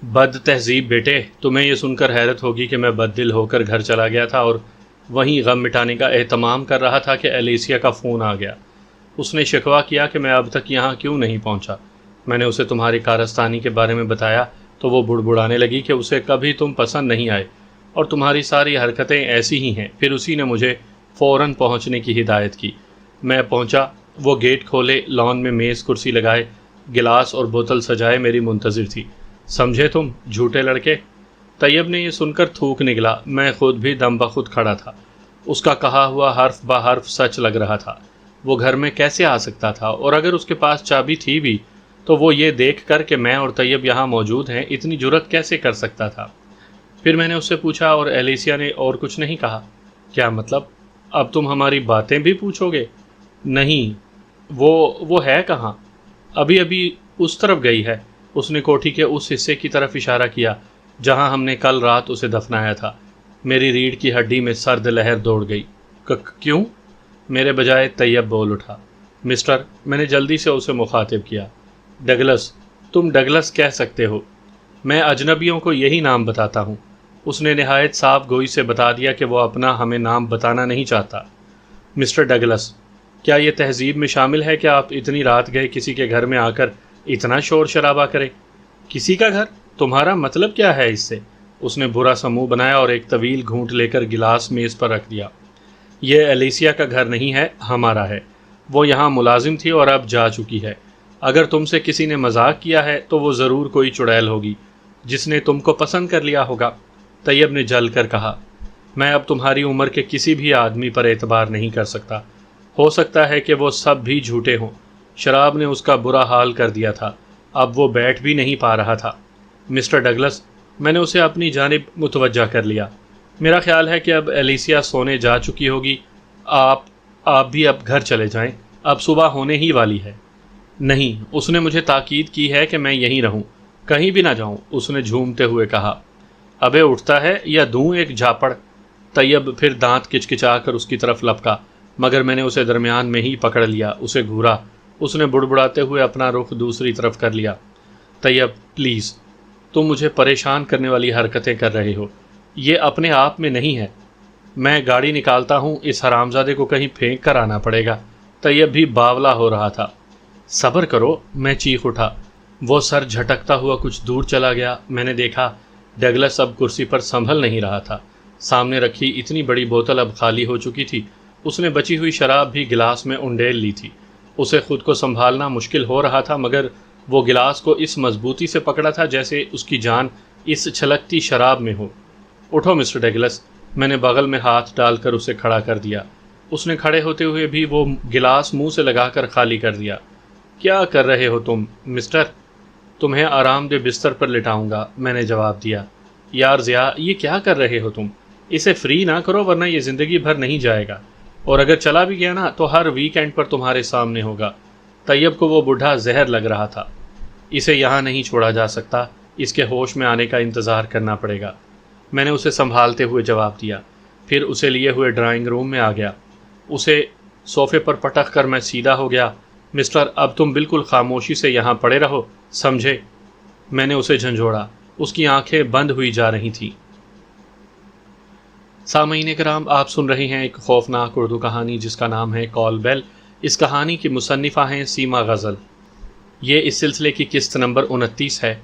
بد تہذیب بیٹے، تمہیں یہ سن کر حیرت ہوگی کہ میں بد دل ہو کر گھر چلا گیا تھا اور وہیں غم مٹانے کا اہتمام کر رہا تھا کہ ایلیسیا کا فون آ گیا۔ اس نے شکوہ کیا کہ میں اب تک یہاں کیوں نہیں پہنچا۔ میں نے اسے تمہاری کارستانی کے بارے میں بتایا تو وہ بڑبڑانے لگی کہ اسے کبھی تم پسند نہیں آئے اور تمہاری ساری حرکتیں ایسی ہی ہیں۔ پھر اسی نے مجھے فوراً پہنچنے کی ہدایت کی۔ میں پہنچا، وہ گیٹ کھولے، لان میں میز کرسی لگائے، گلاس اور بوتل سجائے میری منتظر تھی۔ سمجھے تم جھوٹے لڑکے؟ طیب نے یہ سن کر تھوک نکلا۔ میں خود بھی دم بخود کھڑا تھا۔ اس کا کہا ہوا حرف بہ حرف سچ لگ رہا تھا۔ وہ گھر میں کیسے آ سکتا تھا؟ اور اگر اس کے پاس چابی تھی بھی تو وہ یہ دیکھ کر کہ میں اور طیب یہاں موجود ہیں اتنی جرأت کیسے کر سکتا تھا؟ پھر میں نے اس سے پوچھا، اور ایلیسیا نے اور کچھ نہیں کہا؟ کیا مطلب؟ اب تم ہماری باتیں بھی پوچھو گے؟ نہیں، وہ ہے کہاں؟ ابھی اس طرف گئی ہے۔ اس نے کوٹھی کے اس حصے کی طرف اشارہ کیا جہاں ہم نے کل رات اسے دفنایا تھا۔ میری ریڑھ کی ہڈی میں سرد لہر دوڑ گئی۔ کیوں؟ میرے بجائے طیب بول اٹھا۔ مسٹر، میں نے جلدی سے اسے مخاطب کیا۔ ڈگلس، تم ڈگلس کہہ سکتے ہو، میں اجنبیوں کو یہی نام بتاتا ہوں۔ اس نے نہایت صاف گوئی سے بتا دیا کہ وہ اپنا ہمیں نام بتانا نہیں چاہتا۔ مسٹر ڈگلس، کیا یہ تہذیب میں شامل ہے کہ آپ اتنی رات گئے کسی کے گھر میں آ کر اتنا شور شرابہ کریں؟ کسی کا گھر؟ تمہارا مطلب کیا ہے اس سے؟ اس نے برا سا منہ بنایا اور ایک طویل گھونٹ لے کر گلاس میز پر رکھ دیا۔ یہ ایلیسیا کا گھر نہیں ہے، ہمارا ہے۔ وہ یہاں ملازم تھی اور اب جا چکی ہے۔ اگر تم سے کسی نے مذاق کیا ہے تو وہ ضرور کوئی چڑیل ہوگی جس نے تم کو پسند کر لیا ہوگا۔ طیب نے جل کر کہا، میں اب تمہاری عمر کے کسی بھی آدمی پر اعتبار نہیں کر سکتا۔ ہو سکتا ہے کہ وہ سب بھی جھوٹے ہوں۔ شراب نے اس کا برا حال کر دیا تھا، اب وہ بیٹھ بھی نہیں پا رہا تھا۔ مسٹر ڈگلس، میں نے اسے اپنی جانب متوجہ کر لیا۔ میرا خیال ہے کہ اب ایلیسیا سونے جا چکی ہوگی۔ آپ بھی اب گھر چلے جائیں، اب صبح ہونے ہی والی ہے۔ نہیں، اس نے مجھے تاکید کی ہے کہ میں یہیں رہوں، کہیں بھی نہ جاؤں، اس نے جھومتے ہوئے کہا۔ ابے اٹھتا ہے یا دوں ایک جھاپڑ؟ طیب پھر دانت کچکچا کر اس کی طرف لپکا، مگر میں نے اسے درمیان میں ہی پکڑ لیا، اسے گھورا۔ اس نے بڑبڑاتے ہوئے اپنا رخ دوسری طرف کر لیا۔ طیب پلیز، تم مجھے پریشان کرنے والی حرکتیں کر رہے ہو، یہ اپنے آپ میں نہیں ہے۔ میں گاڑی نکالتا ہوں، اس حرامزادے کو کہیں پھینک کر آنا پڑے گا۔ طیب بھی باولا ہو رہا تھا۔ صبر کرو، میں چیخ اٹھا۔ وہ سر جھٹکتا ہوا کچھ دور چلا گیا۔ میں نے دیکھا ڈگلس اب کرسی پر سنبھل نہیں رہا تھا۔ سامنے رکھی اتنی بڑی بوتل اب خالی ہو چکی تھی۔ اس نے بچی ہوئی شراب بھی گلاس میں انڈیل لی تھی۔ اسے خود کو سنبھالنا مشکل ہو رہا تھا، مگر وہ گلاس کو اس مضبوطی سے پکڑا تھا جیسے اس کی جان اس چھلکتی شراب میں ہو۔ اٹھو مسٹر ڈگلس، میں نے بغل میں ہاتھ ڈال کر اسے کھڑا کر دیا۔ اس نے کھڑے ہوتے ہوئے بھی وہ گلاس منہ سے لگا کر خالی کر دیا۔ کیا کر رہے ہو تم مسٹر؟ تمہیں آرام دہ بستر پر لٹاؤں گا، میں نے جواب دیا۔ یار ضیاء، یہ کیا کر رہے ہو تم؟ اسے فری نہ کرو ورنہ یہ زندگی بھر نہیں جائے گا، اور اگر چلا بھی گیا نا تو ہر ویکینڈ پر تمہارے سامنے ہوگا۔ طیب کو وہ بوڑھا زہر لگ رہا تھا۔ اسے یہاں نہیں چھوڑا جا سکتا، اس کے ہوش میں آنے کا انتظار کرنا پڑے گا، میں نے اسے سنبھالتے ہوئے جواب دیا۔ پھر اسے لیے ہوئے ڈرائنگ روم میں آ گیا۔ اسے صوفے پر پٹک کر میں سیدھا ہو گیا۔ مسٹر، اب تم بالکل خاموشی سے یہاں پڑے رہو، سمجھے؟ میں نے اسے جھنجھوڑا۔ اس کی آنکھیں بند ہوئی جا رہی تھیں۔ سامعین کرام، آپ سن رہے ہیں ایک خوفناک اردو کہانی جس کا نام ہے کال بیل۔ اس کہانی کی مصنفہ ہیں سیما غزل۔ یہ اس سلسلے کی قسط نمبر 29 ہے۔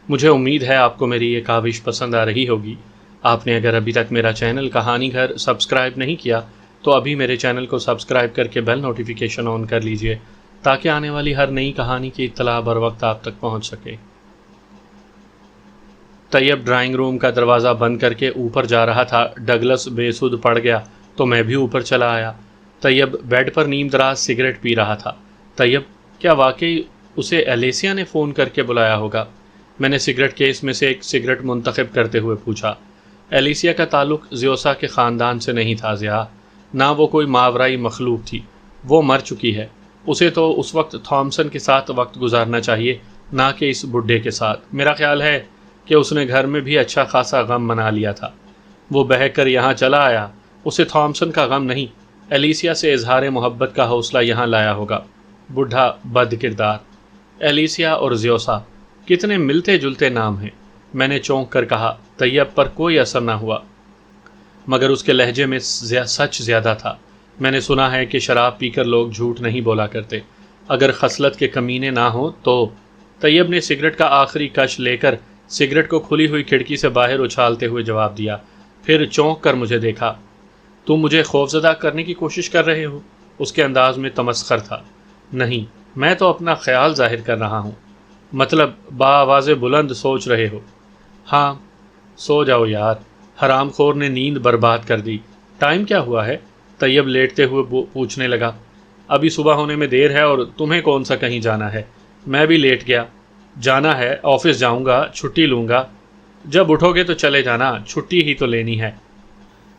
مجھے امید ہے آپ کو میری یہ کاوش پسند آ رہی ہوگی۔ آپ نے اگر ابھی تک میرا چینل کہانی گھر سبسکرائب نہیں کیا تو ابھی میرے چینل کو سبسکرائب کر کے بیل نوٹیفیکیشن آن کر لیجئے تاکہ آنے والی ہر نئی کہانی کی اطلاع بر وقت آپ تک پہنچ سکے۔ طیب ڈرائنگ روم کا دروازہ بند کر کے اوپر جا رہا تھا۔ ڈگلس بے سدھ پڑ گیا تو میں بھی اوپر چلا آیا۔ طیب بیڈ پر نیم دراز سگریٹ پی رہا تھا۔ طیب، کیا واقعی اسے ایلیسیا نے فون کر کے بلایا ہوگا؟ میں نے سگریٹ کیس میں سے ایک سگریٹ منتخب کرتے ہوئے پوچھا۔ ایلیسیا کا تعلق زیوسا کے خاندان سے نہیں تھا ضیاء، نہ وہ کوئی ماورائی مخلوق تھی۔ وہ مر چکی ہے۔ اسے تو اس وقت تھامسن کے ساتھ وقت گزارنا چاہیے، نہ کہ اس بڈھے کے ساتھ۔ میرا خیال ہے کہ اس نے گھر میں بھی اچھا خاصا غم منا لیا تھا۔ وہ بہک کر یہاں چلا آیا۔ اسے تھامسن کا غم نہیں، ایلیسیا سے اظہار محبت کا حوصلہ یہاں لایا ہوگا۔ بڈھا بد کردار۔ ایلیسیا اور زیوسا کتنے ملتے جلتے نام ہیں۔ میں نے چونک کر کہا۔ طیب پر کوئی اثر نہ ہوا، مگر اس کے لہجے میں سچ زیادہ تھا۔ میں نے سنا ہے کہ شراب پی کر لوگ جھوٹ نہیں بولا کرتے، اگر خصلت کے کمینے نہ ہوں تو۔ طیب نے سگریٹ کا آخری کش لے کر سگریٹ کو کھلی ہوئی کھڑکی سے باہر اچھالتے ہوئے جواب دیا، پھر چونک کر مجھے دیکھا۔ تم مجھے خوفزدہ کرنے کی کوشش کر رہے ہو؟ اس کے انداز میں تمسخر تھا۔ نہیں، میں تو اپنا خیال ظاہر کر رہا ہوں۔ مطلب بآواز بلند سوچ رہے ہو؟ ہاں۔ سو جاؤ یار، حرام خور نے نیند برباد کر دی۔ ٹائم کیا ہوا ہے؟ طیب لیٹتے ہوئے پوچھنے لگا۔ ابھی صبح ہونے میں دیر ہے، اور تمہیں کون سا کہیں جانا ہے؟ میں بھی لیٹ گیا۔ جانا ہے، آفس جاؤں گا، چھٹی لوں گا۔ جب اٹھو گے تو چلے جانا، چھٹی ہی تو لینی ہے۔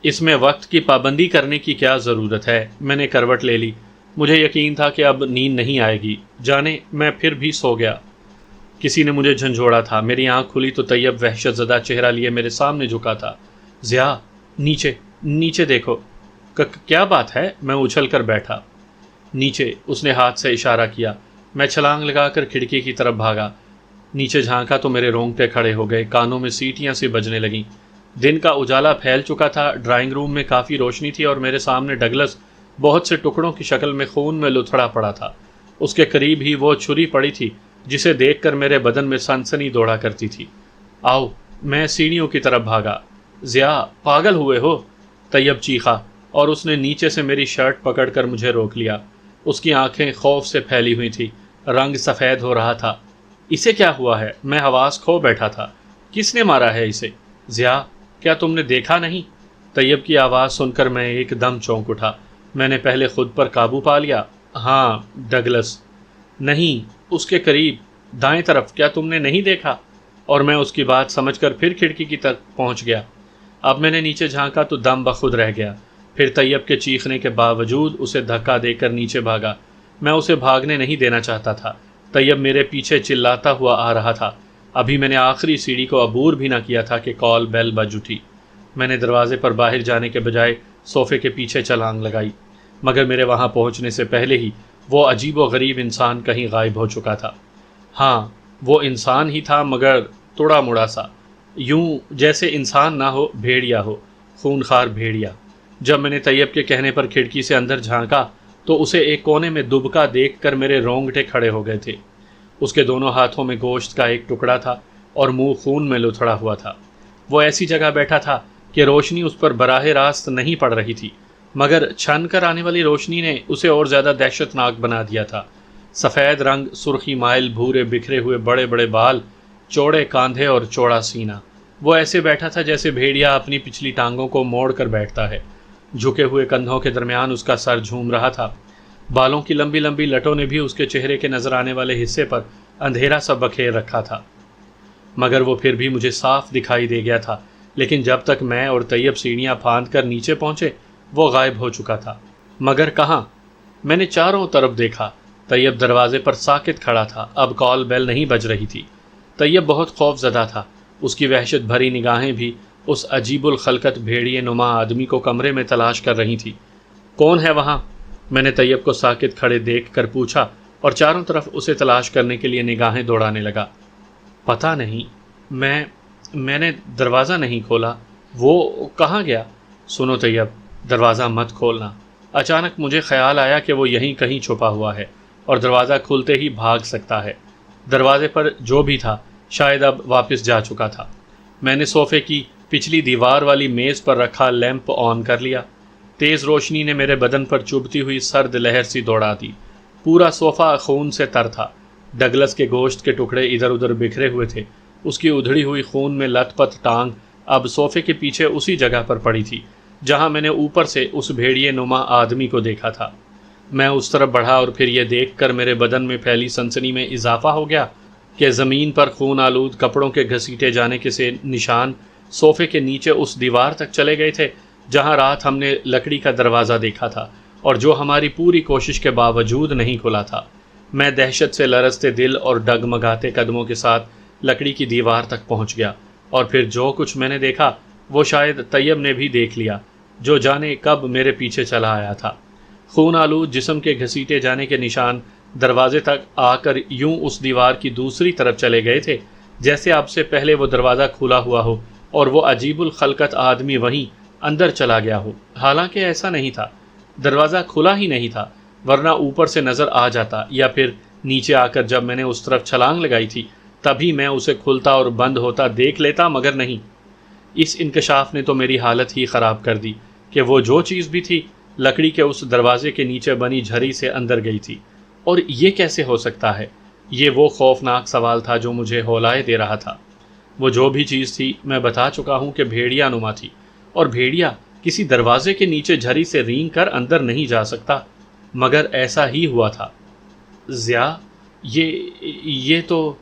اس میں وقت کی پابندی کرنے کی کیا ضرورت ہے؟ میں نے کروٹ لے لی۔ مجھے یقین تھا کہ اب نیند نہیں آئے گی، جانے میں پھر بھی سو گیا۔ کسی نے مجھے جھنجھوڑا تھا۔ میری آنکھ کھلی تو طیب وحشت زدہ چہرہ لیے میرے سامنے جھکا تھا۔ ضیاء، نیچے نیچے دیکھو۔ کیا بات ہے؟ میں اچھل کر بیٹھا۔ نیچے، اس نے ہاتھ سے اشارہ کیا۔ میں چھلانگ لگا کر کھڑکی کی طرف بھاگا۔ نیچے جھانکا تو میرے رونگٹے کھڑے ہو گئے، کانوں میں سیٹیاں سی بجنے لگیں۔ دن کا اجالا پھیل چکا تھا، ڈرائنگ روم میں کافی روشنی تھی، اور میرے سامنے ڈگلس بہت سے ٹکڑوں کی شکل میں خون میں لتھڑا پڑا تھا۔ اس کے قریب ہی وہ چھری پڑی تھی جسے دیکھ کر میرے بدن میں سنسنی دوڑا کرتی تھی۔ آؤ، میں سیڑھیوں کی طرف بھاگا۔ ضیاء، پاگل ہوئے ہو؟ طیب چیخا، اور اس نے نیچے سے میری شرٹ پکڑ کر مجھے روک لیا۔ اس کی آنکھیں خوف سے پھیلی ہوئی تھی، رنگ سفید ہو رہا تھا۔ اسے کیا ہوا ہے؟ میں حواس کھو بیٹھا تھا۔ کس نے مارا ہے اسے؟ ضیاء، کیا تم نے دیکھا نہیں؟ طیب کی آواز سن کر میں ایک دم چونک اٹھا۔ میں نے پہلے خود پر قابو پا لیا۔ ہاں، ڈگلس۔ نہیں، اس کے قریب، دائیں طرف، کیا تم نے نہیں دیکھا؟ اور میں اس کی بات سمجھ کر پھر کھڑکی کی طرف پہنچ گیا۔ اب میں نے نیچے جھانکا تو دم بخود رہ گیا۔ پھر طیب کے چیخنے کے باوجود اسے دھکا دے کر نیچے بھاگا۔ میں اسے بھاگنے نہیں دینا چاہتا تھا۔ طیب میرے پیچھے چلاتا ہوا آ رہا تھا۔ ابھی میں نے آخری سیڑھی کو عبور بھی نہ کیا تھا کہ کال بیل بج اٹھی۔ میں نے دروازے پر باہر جانے کے بجائے صوفے کے پیچھے چھلانگ لگائی، مگر میرے وہاں پہنچنے سے پہلے ہی وہ عجیب و غریب انسان کہیں غائب ہو چکا تھا۔ ہاں، وہ انسان ہی تھا، مگر توڑا مڑا سا، یوں جیسے انسان نہ ہو، بھیڑیا ہو، خونخوار بھیڑیا۔ جب میں نے طیب کے کہنے پر کھڑکی سے اندر جھانکا تو اسے ایک کونے میں دبکا دیکھ کر میرے رونگٹے کھڑے ہو گئے تھے۔ اس کے دونوں ہاتھوں میں گوشت کا ایک ٹکڑا تھا اور منہ خون میں لتھڑا ہوا تھا۔ وہ ایسی جگہ بیٹھا تھا کہ روشنی اس پر براہ راست نہیں پڑ رہی تھی، مگر چھن کر آنے والی روشنی نے اسے اور زیادہ دہشت ناک بنا دیا تھا۔ سفید رنگ، سرخی مائل بھورے بکھرے ہوئے بڑے بڑے بال، چوڑے کاندھے اور چوڑا سینہ۔ وہ ایسے بیٹھا تھا جیسے بھیڑیا اپنی پچھلی ٹانگوں کو موڑ کر بیٹھتا ہے۔ جھکے ہوئے کندھوں کے درمیان اس کا سر جھوم رہا تھا۔ بالوں کی لمبی لمبی لٹوں نے بھی اس کے چہرے کے نظر آنے والے حصے پر اندھیرا سا بکھیر رکھا تھا، مگر وہ پھر بھی مجھے صاف دکھائی دے گیا تھا۔ لیکن جب تک میں اور طیب سیڑھیاں پھاند کر نیچے پہنچے وہ غائب ہو چکا تھا۔ مگر کہاں؟ میں نے چاروں طرف دیکھا۔ طیب دروازے پر ساکت کھڑا تھا، اب کال بیل نہیں بج رہی تھی۔ طیب بہت خوف زدہ تھا، اس کی وحشت بھری نگاہیں بھی اس عجیب الخلقت بھیڑیے نما آدمی کو کمرے میں تلاش کر رہی تھی۔ کون ہے وہاں؟ میں نے طیب کو ساکت کھڑے دیکھ کر پوچھا اور چاروں طرف اسے تلاش کرنے کے لیے نگاہیں دوڑانے لگا۔ پتہ نہیں، میں نے دروازہ نہیں کھولا۔ وہ کہاں گیا؟ سنو طیب، دروازہ مت کھولنا۔ اچانک مجھے خیال آیا کہ وہ یہیں کہیں چھپا ہوا ہے اور دروازہ کھلتے ہی بھاگ سکتا ہے۔ دروازے پر جو بھی تھا شاید اب واپس جا چکا تھا۔ میں نے صوفے کی پچھلی دیوار والی میز پر رکھا لیمپ آن کر لیا۔ تیز روشنی نے میرے بدن پر چبھتی ہوئی سرد لہر سی دوڑا دی۔ پورا صوفہ خون سے تر تھا۔ ڈگلس کے گوشت کے ٹکڑے ادھر ادھر بکھرے ہوئے تھے۔ اس کی ادھڑی ہوئی خون میں لت پت ٹانگ اب صوفے کے پیچھے اسی جگہ پر پڑی تھی جہاں میں نے اوپر سے اس بھیڑیے نما آدمی کو دیکھا تھا۔ میں اس طرف بڑھا اور پھر یہ دیکھ کر میرے بدن میں پھیلی سنسنی میں اضافہ ہو گیا کہ زمین پر خون آلود کپڑوں کے گھسیٹے جانے کے سے نشان صوفے کے نیچے اس دیوار تک چلے گئے تھے جہاں رات ہم نے لکڑی کا دروازہ دیکھا تھا اور جو ہماری پوری کوشش کے باوجود نہیں کھلا تھا۔ میں دہشت سے لرزتے دل اور ڈگمگاتے قدموں کے ساتھ لکڑی کی دیوار تک پہنچ گیا، اور پھر جو کچھ میں نے دیکھا وہ شاید طیب نے بھی دیکھ لیا، جو جانے کب میرے پیچھے چلا آیا تھا۔ خون آلود جسم کے گھسیٹے جانے کے نشان دروازے تک آ کر یوں اس دیوار کی دوسری طرف چلے گئے تھے جیسے اب سے پہلے وہ دروازہ کھلا ہوا ہو اور وہ عجیب الخلقت آدمی وہیں اندر چلا گیا ہو۔ حالانکہ ایسا نہیں تھا، دروازہ کھلا ہی نہیں تھا، ورنہ اوپر سے نظر آ جاتا، یا پھر نیچے آ کر جب میں نے اس طرف چھلانگ لگائی تھی تبھی میں اسے کھلتا اور بند ہوتا دیکھ لیتا، مگر نہیں۔ اس انکشاف نے تو میری حالت ہی خراب کر دی کہ وہ جو چیز بھی تھی لکڑی کے اس دروازے کے نیچے بنی جھری سے اندر گئی تھی، اور یہ کیسے ہو سکتا ہے؟ یہ وہ خوفناک سوال تھا جو مجھے ہولائے دے رہا تھا۔ وہ جو بھی چیز تھی میں بتا چکا ہوں کہ بھیڑیا نما تھی، اور بھیڑیا کسی دروازے کے نیچے جھری سے رینگ کر اندر نہیں جا سکتا، مگر ایسا ہی ہوا تھا۔ ضیاء، یہ تو…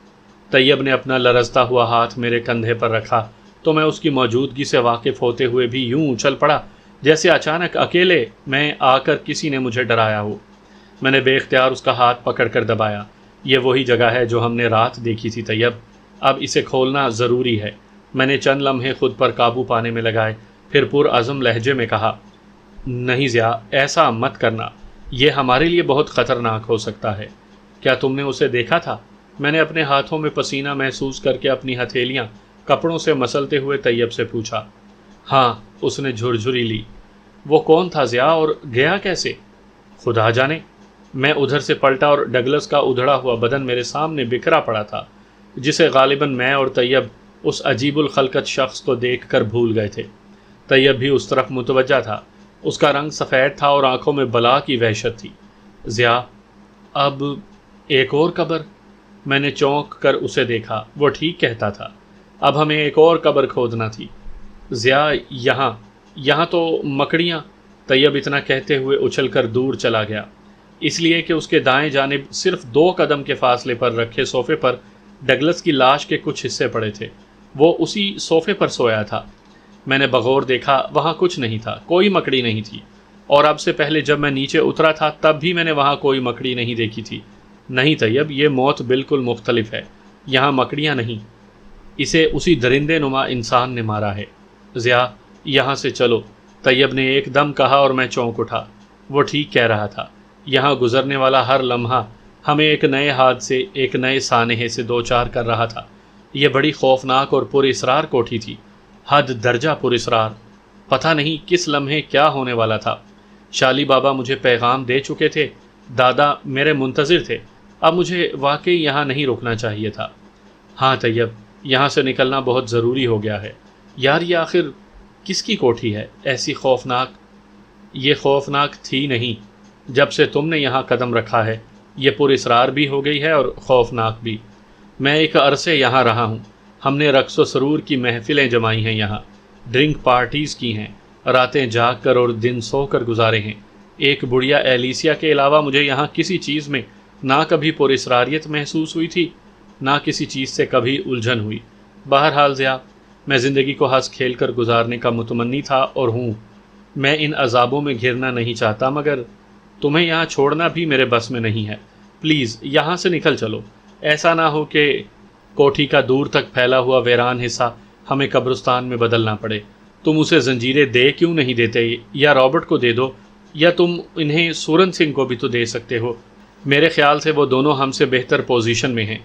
طیب نے اپنا لرزتا ہوا ہاتھ میرے کندھے پر رکھا تو میں اس کی موجودگی سے واقف ہوتے ہوئے بھی یوں اچھل پڑا جیسے اچانک اکیلے میں آ کر کسی نے مجھے ڈرایا ہو۔ میں نے بے اختیار اس کا ہاتھ پکڑ کر دبایا۔ یہ وہی جگہ ہے جو ہم نے رات دیکھی تھی طیب، اب اسے کھولنا ضروری ہے۔ میں نے چند لمحے خود پر قابو پانے میں لگائے، پھر پرعزم لہجے میں کہا، نہیں ضیاء، ایسا مت کرنا، یہ ہمارے لیے بہت خطرناک ہو سکتا ہے۔ کیا تم نے اسے دیکھا تھا؟ میں نے اپنے ہاتھوں میں پسینہ محسوس کر کے اپنی ہتھیلیاں کپڑوں سے مسلتے ہوئے طیب سے پوچھا۔ ہاں، اس نے جھرجھری لی۔ وہ کون تھا ضیاء، اور گیا کیسے؟ خدا جانے۔ میں ادھر سے پلٹا اور ڈگلس کا ادھڑا ہوا بدن میرے سامنے بکھرا پڑا تھا، جسے غالباً میں اور طیب اس عجیب الخلقت شخص کو دیکھ کر بھول گئے تھے۔ طیب بھی اس طرف متوجہ تھا، اس کا رنگ سفید تھا اور آنکھوں میں بلا کی وحشت تھی۔ ضیاء، اب ایک اور قبر؟ میں نے چونک کر اسے دیکھا، وہ ٹھیک کہتا تھا، اب ہمیں ایک اور قبر کھودنا تھی۔ ضیاء، یہاں تو مکڑیاں… طیب اتنا کہتے ہوئے اچھل کر دور چلا گیا، اس لیے کہ اس کے دائیں جانب صرف 2 قدم کے فاصلے پر رکھے صوفے پر ڈگلس کی لاش کے کچھ حصے پڑے تھے۔ وہ اسی صوفے پر سویا تھا۔ میں نے بغور دیکھا، وہاں کچھ نہیں تھا، کوئی مکڑی نہیں تھی، اور اب سے پہلے جب میں نیچے اترا تھا تب بھی میں نے وہاں کوئی مکڑی نہیں دیکھی تھی۔ نہیں طیب، یہ موت بالکل مختلف ہے، یہاں مکڑیاں نہیں، اسے اسی درندے نما انسان نے مارا ہے۔ ضیاء، یہاں سے چلو، طیب نے ایک دم کہا اور میں چونک اٹھا۔ وہ ٹھیک کہہ رہا تھا، یہاں گزرنے والا ہر لمحہ ہمیں ایک نئے حادثے، ایک نئے سانحے سے دوچار کر رہا تھا۔ یہ بڑی خوفناک اور پر اسرار کوٹھی تھی، حد درجہ پر اسرار۔ پتہ نہیں کس لمحے کیا ہونے والا تھا۔ شالی بابا مجھے پیغام دے چکے تھے، دادا میرے منتظر تھے، اب مجھے واقعی یہاں نہیں رکنا چاہیے تھا۔ ہاں طیب، یہاں سے نکلنا بہت ضروری ہو گیا ہے۔ یار، یہ آخر کس کی کوٹھی ہے ایسی خوفناک؟ یہ خوفناک تھی نہیں، جب سے تم نے یہاں قدم رکھا ہے یہ پر اسرار بھی ہو گئی ہے اور خوفناک بھی۔ میں ایک عرصے یہاں رہا ہوں، ہم نے رقص و سرور کی محفلیں جمائی ہیں، یہاں ڈرنک پارٹیز کی ہیں، راتیں جاگ کر اور دن سو کر گزارے ہیں۔ ایک بڑھیا ایلیسیا کے علاوہ مجھے یہاں کسی چیز میں نہ کبھی پر اسراریت محسوس ہوئی تھی، نہ کسی چیز سے کبھی الجھن ہوئی۔ بہرحال ضیاء، میں زندگی کو ہنس کھیل کر گزارنے کا متمنی تھا اور ہوں۔ میں ان عذابوں میں گھرنا نہیں چاہتا، مگر تمہیں یہاں چھوڑنا بھی میرے بس میں نہیں ہے۔ پلیز یہاں سے نکل چلو، ایسا نہ ہو کہ کوٹھی کا دور تک پھیلا ہوا ویران حصہ ہمیں قبرستان میں بدلنا پڑے۔ تم اسے زنجیریں دے کیوں نہیں دیتے، یا رابرٹ کو دے دو، یا تم انہیں سورن سنگھ کو بھی تو دے سکتے ہو۔ میرے خیال سے وہ دونوں ہم سے بہتر پوزیشن میں ہیں۔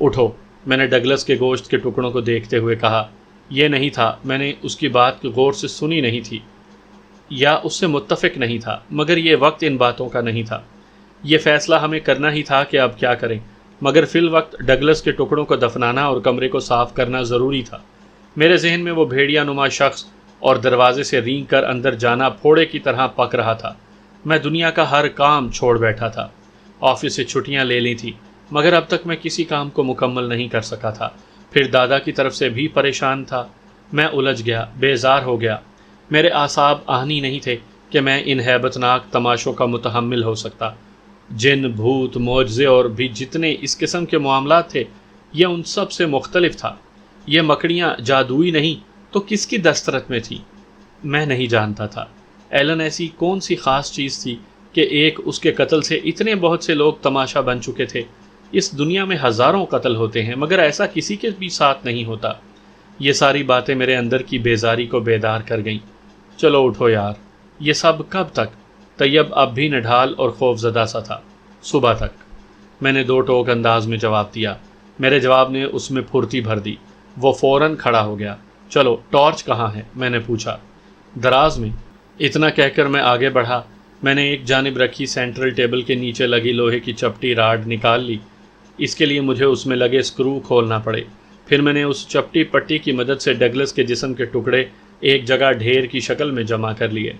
اٹھو، میں نے ڈگلس کے گوشت کے ٹکڑوں کو دیکھتے ہوئے کہا۔ یہ نہیں تھا، میں نے اس کی بات غور سے سنی نہیں تھی یا اس سے متفق نہیں تھا، مگر یہ وقت ان باتوں کا نہیں تھا۔ یہ فیصلہ ہمیں کرنا ہی تھا کہ اب کیا کریں، مگر فی الوقت ڈگلس کے ٹکڑوں کو دفنانا اور کمرے کو صاف کرنا ضروری تھا۔ میرے ذہن میں وہ بھیڑیا نما شخص اور دروازے سے رینگ کر اندر جانا پھوڑے کی طرح پک رہا تھا۔ میں دنیا کا ہر کام چھوڑ بیٹھا تھا، آفس سے چھٹیاں لے لی تھی، مگر اب تک میں کسی کام کو مکمل نہیں کر سکا تھا۔ پھر دادا کی طرف سے بھی پریشان تھا۔ میں الجھ گیا، بیزار ہو گیا۔ میرے اعصاب آہنی نہیں تھے کہ میں ان ہیبت ناک تماشوں کا متحمل ہو سکتا۔ جن، بھوت، معجزے اور بھی جتنے اس قسم کے معاملات تھے، یہ ان سب سے مختلف تھا۔ یہ مکڑیاں جادوئی نہیں تو کس کی دسترت میں تھی؟ میں نہیں جانتا تھا۔ ایلن ایسی کون سی خاص چیز تھی کہ ایک اس کے قتل سے اتنے بہت سے لوگ تماشا بن چکے تھے؟ اس دنیا میں ہزاروں قتل ہوتے ہیں، مگر ایسا کسی کے بھی ساتھ نہیں ہوتا۔ یہ ساری باتیں میرے اندر کی بیزاری کو بیدار کر گئیں۔ چلو اٹھو یار، یہ سب کب تک؟ طیب اب بھی نڈھال اور خوف زدہ سا تھا۔ صبح تک، میں نے 2 ٹوک انداز میں جواب دیا۔ میرے جواب نے اس میں پھرتی بھر دی۔ وہ فوراً کھڑا ہو گیا۔ چلو ٹارچ کہاں ہے؟ میں نے پوچھا۔ دراز میں۔ اتنا کہہ کر میں آگے بڑھا۔ میں نے ایک جانب رکھی سینٹرل ٹیبل کے نیچے لگی لوہے کی چپٹی راڈ نکال لی۔ اس کے لیے مجھے اس میں لگے اسکرو کھولنا پڑے۔ پھر میں نے اس چپٹی پٹی کی مدد سے ڈگلس کے جسم کے ٹکڑے ایک جگہ ڈھیر کی شکل میں جمع کر لیے۔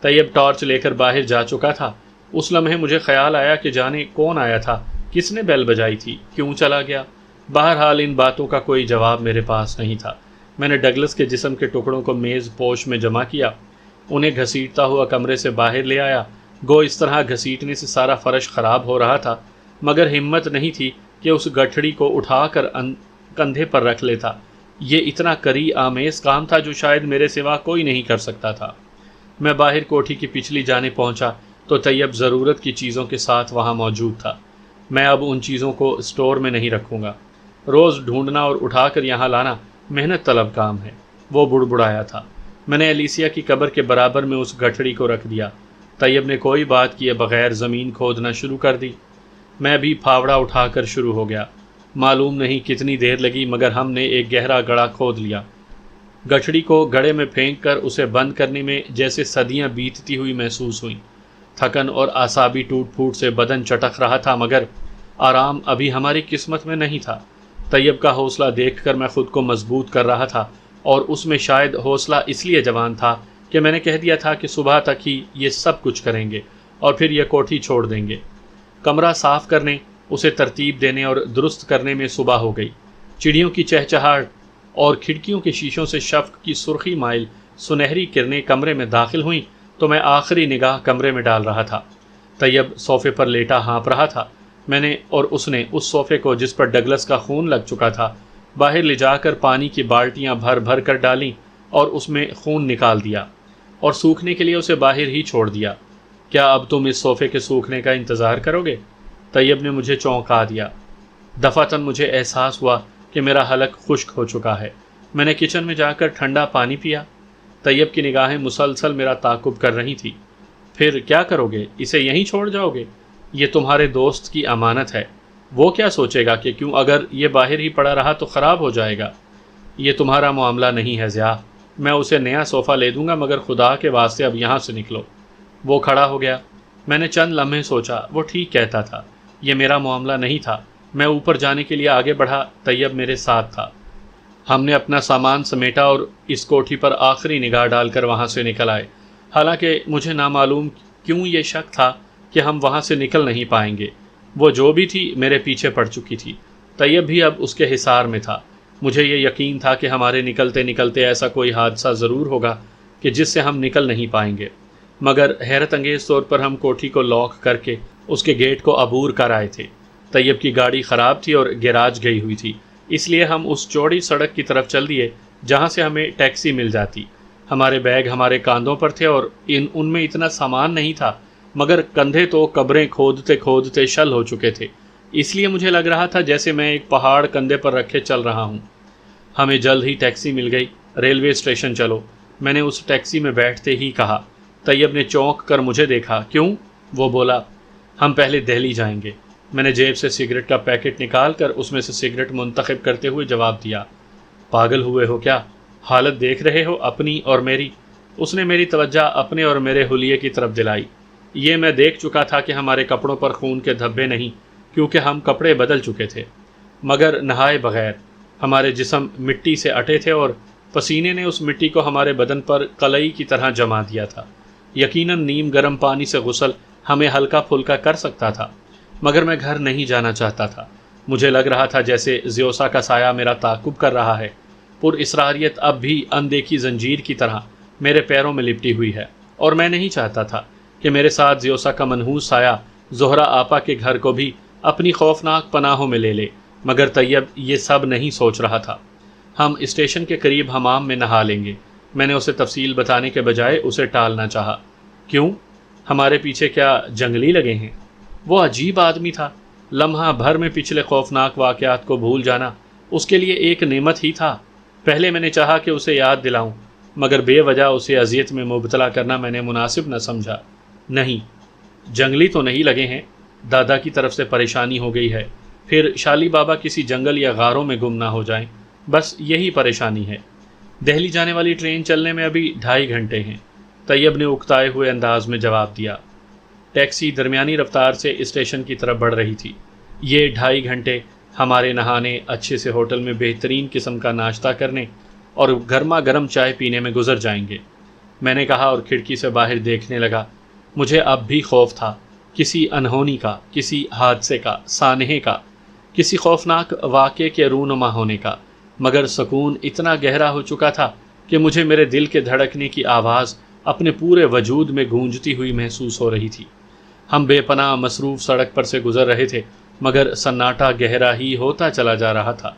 طیب ٹارچ لے کر باہر جا چکا تھا۔ اس لمحے مجھے خیال آیا کہ جانے کون آیا تھا، کس نے بیل بجائی تھی، کیوں چلا گیا۔ بہرحال ان باتوں کا کوئی جواب میرے پاس نہیں تھا۔ میں نے ڈگلس کے جسم کے ٹکڑوں کو میز پوش میں جمع کیا، انہیں گھسیٹتا ہوا کمرے سے باہر لے آیا۔ گو اس طرح گھسیٹنے سے سارا فرش خراب ہو رہا تھا، مگر ہمت نہیں تھی کہ اس گٹھڑی کو اٹھا کر کندھے پر رکھ لیتا۔ یہ اتنا کری آمیز کام تھا جو شاید میرے سوا کوئی نہیں کر سکتا تھا۔ میں باہر کوٹھی کی پچھلی جانب پہنچا تو طیب ضرورت کی چیزوں کے ساتھ وہاں موجود تھا۔ میں اب ان چیزوں کو اسٹور میں نہیں رکھوں گا، روز ڈھونڈنا اور اٹھا کر یہاں لانا محنت طلب کام ہے۔ وہ بڑبڑایا تھا۔ میں نے ایلیسیا کی قبر کے برابر میں اس گٹھڑی کو رکھ دیا۔ طیب نے کوئی بات کیے بغیر زمین کھودنا شروع کر دی۔ میں بھی پھاوڑا اٹھا کر شروع ہو گیا۔ معلوم نہیں کتنی دیر لگی، مگر ہم نے ایک گہرا گڑھا کھود لیا۔ گٹھڑی کو گڑھے میں پھینک کر اسے بند کرنے میں جیسے صدیاں بیتتی ہوئی محسوس ہوئیں۔ تھکن اور اعصابی ٹوٹ پھوٹ سے بدن چٹک رہا تھا، مگر آرام ابھی ہماری قسمت میں نہیں تھا۔ طیب کا حوصلہ دیکھ کر میں خود کو مضبوط کر رہا تھا، اور اس میں شاید حوصلہ اس لیے جوان تھا کہ میں نے کہہ دیا تھا کہ صبح تک ہی یہ سب کچھ کریں گے اور پھر یہ کوٹھی چھوڑ دیں گے۔ کمرہ صاف کرنے، اسے ترتیب دینے اور درست کرنے میں صبح ہو گئی۔ چڑیوں کی چہچہاہٹ اور کھڑکیوں کے شیشوں سے شفق کی سرخی مائل سنہری کرنیں کمرے میں داخل ہوئیں تو میں آخری نگاہ کمرے میں ڈال رہا تھا۔ طیب صوفے پر لیٹا ہانپ رہا تھا۔ میں نے اور اس نے اس صوفے کو جس پر ڈگلس کا خون لگ چکا تھا باہر لے جا کر پانی کی بالٹیاں بھر بھر کر ڈالیں اور اس میں خون نکال دیا اور سوکھنے کے لیے اسے باہر ہی چھوڑ دیا۔ کیا اب تم اس صوفے کے سوکھنے کا انتظار کرو گے؟ طیب نے مجھے چونکا دیا۔ دفعتاً مجھے احساس ہوا کہ میرا حلق خشک ہو چکا ہے۔ میں نے کچن میں جا کر ٹھنڈا پانی پیا۔ طیب کی نگاہیں مسلسل میرا تعاقب کر رہی تھی۔ پھر کیا کرو گے؟ اسے یہیں چھوڑ جاؤ گے؟ یہ تمہارے دوست کی امانت ہے، وہ کیا سوچے گا کہ کیوں اگر یہ باہر ہی پڑا رہا تو خراب ہو جائے گا۔ یہ تمہارا معاملہ نہیں ہے ضیاء، میں اسے نیا صوفہ لے دوں گا، مگر خدا کے واسطے اب یہاں سے نکلو۔ وہ کھڑا ہو گیا۔ میں نے چند لمحے سوچا، وہ ٹھیک کہتا تھا، یہ میرا معاملہ نہیں تھا۔ میں اوپر جانے کے لیے آگے بڑھا، طیب میرے ساتھ تھا۔ ہم نے اپنا سامان سمیٹا اور اس کوٹھی پر آخری نگاہ ڈال کر وہاں سے نکل آئے، حالانکہ مجھے نامعلوم کیوں یہ شک تھا کہ ہم وہاں سے نکل نہیں پائیں گے۔ وہ جو بھی تھی میرے پیچھے پڑ چکی تھی، طیب بھی اب اس کے حصار میں تھا۔ مجھے یہ یقین تھا کہ ہمارے نکلتے نکلتے ایسا کوئی حادثہ ضرور ہوگا کہ جس سے ہم نکل نہیں پائیں گے، مگر حیرت انگیز طور پر ہم کوٹھی کو لاک کر کے اس کے گیٹ کو عبور کر آئے تھے۔ طیب کی گاڑی خراب تھی اور گیراج گئی ہوئی تھی، اس لیے ہم اس چوڑی سڑک کی طرف چل دیے جہاں سے ہمیں ٹیکسی مل جاتی۔ ہمارے بیگ ہمارے کاندھوں پر تھے اور ان میں اتنا سامان نہیں تھا، مگر کندھے تو قبریں کھودتے کھودتے شل ہو چکے تھے، اس لیے مجھے لگ رہا تھا جیسے میں ایک پہاڑ کندھے پر رکھے چل رہا ہوں۔ ہمیں جلد ہی ٹیکسی مل گئی۔ ریلوے اسٹیشن چلو، میں نے اس ٹیکسی میں بیٹھتے ہی کہا۔ طیب نے چونک کر مجھے دیکھا۔ کیوں؟ وہ بولا، ہم پہلے دہلی جائیں گے۔ میں نے جیب سے سگریٹ کا پیکٹ نکال کر اس میں سے سگریٹ منتخب کرتے ہوئے جواب دیا۔ پاگل ہوئے ہو کیا؟ حالت دیکھ رہے ہو اپنی اور میری؟ اس نے میری توجہ اپنے اور میرے حلیے کی طرف دلائی۔ یہ میں دیکھ چکا تھا کہ ہمارے کپڑوں پر خون کے دھبے نہیں، کیونکہ ہم کپڑے بدل چکے تھے، مگر نہائے بغیر۔ ہمارے جسم مٹی سے اٹے تھے اور پسینے نے اس مٹی کو ہمارے بدن پر قلعی کی طرح جما دیا تھا۔ یقیناً نیم گرم پانی سے غسل ہمیں ہلکا پھلکا کر سکتا تھا، مگر میں گھر نہیں جانا چاہتا تھا۔ مجھے لگ رہا تھا جیسے زیوسا کا سایہ میرا تعاقب کر رہا ہے۔ پر اسراریت اب بھی اندیکھی زنجیر کی طرح میرے پیروں میں لپٹی ہوئی ہے، اور میں نہیں چاہتا تھا کہ میرے ساتھ زیوسا کا منحوس سایہ زہرا آپا کے گھر کو بھی اپنی خوفناک پناہوں میں لے لے، مگر طیب یہ سب نہیں سوچ رہا تھا۔ ہم اسٹیشن کے قریب حمام میں نہا لیں گے۔ میں نے اسے تفصیل بتانے کے بجائے اسے ٹالنا چاہا۔ کیوں؟ ہمارے پیچھے کیا جنگلی لگے ہیں؟ وہ عجیب آدمی تھا۔ لمحہ بھر میں پچھلے خوفناک واقعات کو بھول جانا اس کے لیے ایک نعمت ہی تھا۔ پہلے میں نے چاہا کہ اسے یاد دلاؤں، مگر بے وجہ اسے اذیت میں مبتلا کرنا میں نے مناسب نہ سمجھا۔ نہیں، جنگلی تو نہیں لگے ہیں، دادا کی طرف سے پریشانی ہو گئی ہے، پھر شالی بابا کسی جنگل یا غاروں میں گم نہ ہو جائیں، بس یہی پریشانی ہے۔ دہلی جانے والی ٹرین چلنے میں ابھی 2.5 گھنٹے ہیں، طیب نے اکتائے ہوئے انداز میں جواب دیا۔ ٹیکسی درمیانی رفتار سے اسٹیشن کی طرف بڑھ رہی تھی۔ یہ 2.5 گھنٹے ہمارے نہانے، اچھے سے ہوٹل میں بہترین قسم کا ناشتہ کرنے اور گرما گرم چائے پینے میں گزر جائیں گے، میں نے کہا اور کھڑکی سے باہر دیکھنے لگا۔ مجھے اب بھی خوف تھا، کسی انہونی کا، کسی حادثے کا، سانحے کا، کسی خوفناک واقعے کے رونما ہونے کا، مگر سکون اتنا گہرا ہو چکا تھا کہ مجھے میرے دل کے دھڑکنے کی آواز اپنے پورے وجود میں گونجتی ہوئی محسوس ہو رہی تھی۔ ہم بے پناہ مصروف سڑک پر سے گزر رہے تھے، مگر سناٹا گہرا ہی ہوتا چلا جا رہا تھا۔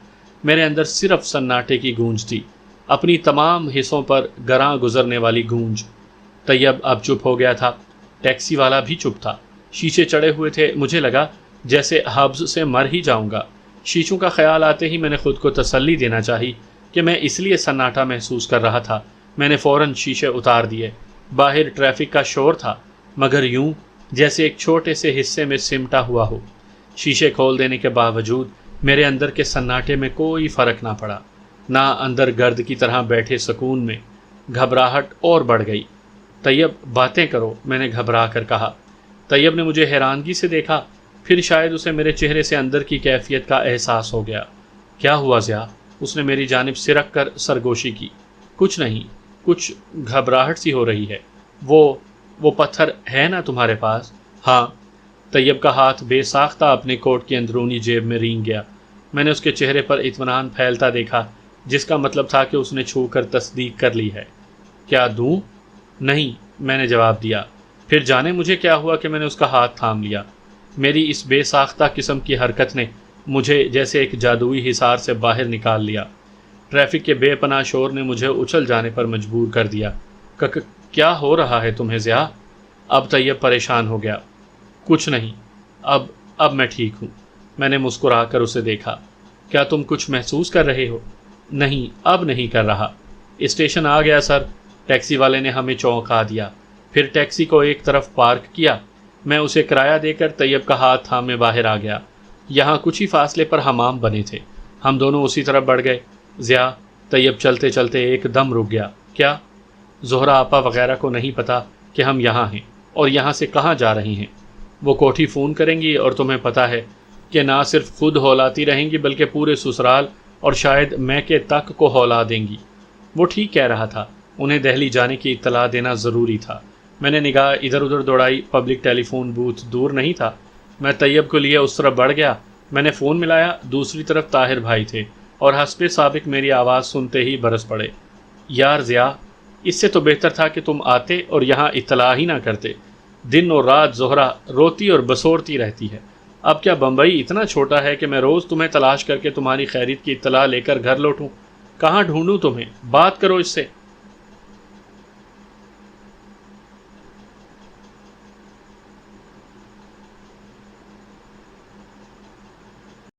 میرے اندر صرف سناٹے کی گونج تھی، اپنی تمام حصوں پر گراں گزرنے والی گونج۔ طیب اب چپ ہو گیا تھا، ٹیکسی والا بھی چپ تھا، شیشے چڑھے ہوئے تھے، مجھے لگا جیسے حبس سے مر ہی جاؤں گا۔ شیشوں کا خیال آتے ہی میں نے خود کو تسلی دینا چاہی کہ میں اس لیے سناٹا محسوس کر رہا تھا۔ میں نے فوراً شیشے اتار دیے۔ باہر ٹریفک کا شور تھا، مگر یوں جیسے ایک چھوٹے سے حصے میں سمٹا ہوا ہو۔ شیشے کھول دینے کے باوجود میرے اندر کے سناٹے میں کوئی فرق نہ پڑا، نہ اندر گرد کی طرح بیٹھے سکون میں۔ گھبراہٹ اور بڑھ گئی۔ طیب باتیں کرو، میں نے گھبرا کر کہا۔ طیب نے مجھے حیرانگی سے دیکھا، پھر شاید اسے میرے چہرے سے اندر کی کیفیت کا احساس ہو گیا۔ کیا ہوا ضیاء؟ اس نے میری جانب سرک کر سرگوشی کی۔ کچھ نہیں، کچھ گھبراہٹ سی ہو رہی ہے۔ وہ پتھر ہے نا تمہارے پاس؟ ہاں۔ طیب کا ہاتھ بے ساختہ اپنے کوٹ کی اندرونی جیب میں رینگ گیا۔ میں نے اس کے چہرے پر اطمینان پھیلتا دیکھا، جس کا مطلب تھا کہ اس نے چھو کر تصدیق کر لی ہے۔ کیا دوں؟ نہیں، میں نے جواب دیا۔ پھر جانے مجھے کیا ہوا کہ میں نے اس کا ہاتھ تھام لیا۔ میری اس بے ساختہ قسم کی حرکت نے مجھے جیسے ایک جادوئی حصار سے باہر نکال لیا۔ ٹریفک کے بے پناہ شور نے مجھے اچھل جانے پر مجبور کر دیا۔ کیا ہو رہا ہے تمہیں ضیاء؟ اب طیب پریشان ہو گیا۔ کچھ نہیں، اب میں ٹھیک ہوں۔ میں نے مسکرا کر اسے دیکھا۔ کیا تم کچھ محسوس کر رہے ہو؟ نہیں، اب نہیں کر رہا۔ اسٹیشن آ گیا سر، ٹیکسی والے نے ہمیں چونکا دیا، پھر ٹیکسی کو ایک طرف پارک کیا۔ میں اسے کرایہ دے کر طیب کا ہاتھ تھامے باہر آ گیا۔ یہاں کچھ ہی فاصلے پر حمام بنے تھے، ہم دونوں اسی طرف بڑھ گئے۔ ضیاء، طیب چلتے چلتے ایک دم رک گیا۔ کیا؟ زہرا آپا وغیرہ کو نہیں پتا کہ ہم یہاں ہیں اور یہاں سے کہاں جا رہے ہیں؟ وہ کوٹھی فون کریں گی اور تمہیں پتا ہے کہ نہ صرف خود ہولاتی رہیں گی بلکہ پورے سسرال اور شاید میکے تک کو ہولا دیں گی۔ وہ ٹھیک کہہ رہا تھا، انہیں دہلی جانے کی اطلاع دینا ضروری تھا۔ میں نے نگاہ ادھر ادھر دوڑائی، پبلک ٹیلی فون بوتھ دور نہیں تھا۔ میں طیب کو لیے اس طرف بڑھ گیا۔ میں نے فون ملایا، دوسری طرف طاہر بھائی تھے اور حسب سابق میری آواز سنتے ہی برس پڑے۔ یار ضیاء، اس سے تو بہتر تھا کہ تم آتے اور یہاں اطلاع ہی نہ کرتے۔ دن اور رات زہرا روتی اور بسورتی رہتی ہے۔ اب کیا بمبئی اتنا چھوٹا ہے کہ میں روز تمہیں تلاش کر کے تمہاری خیریت کی اطلاع لے کر گھر لوٹوں؟ کہاں ڈھونڈوں تمہیں؟ بات کرو اس سے۔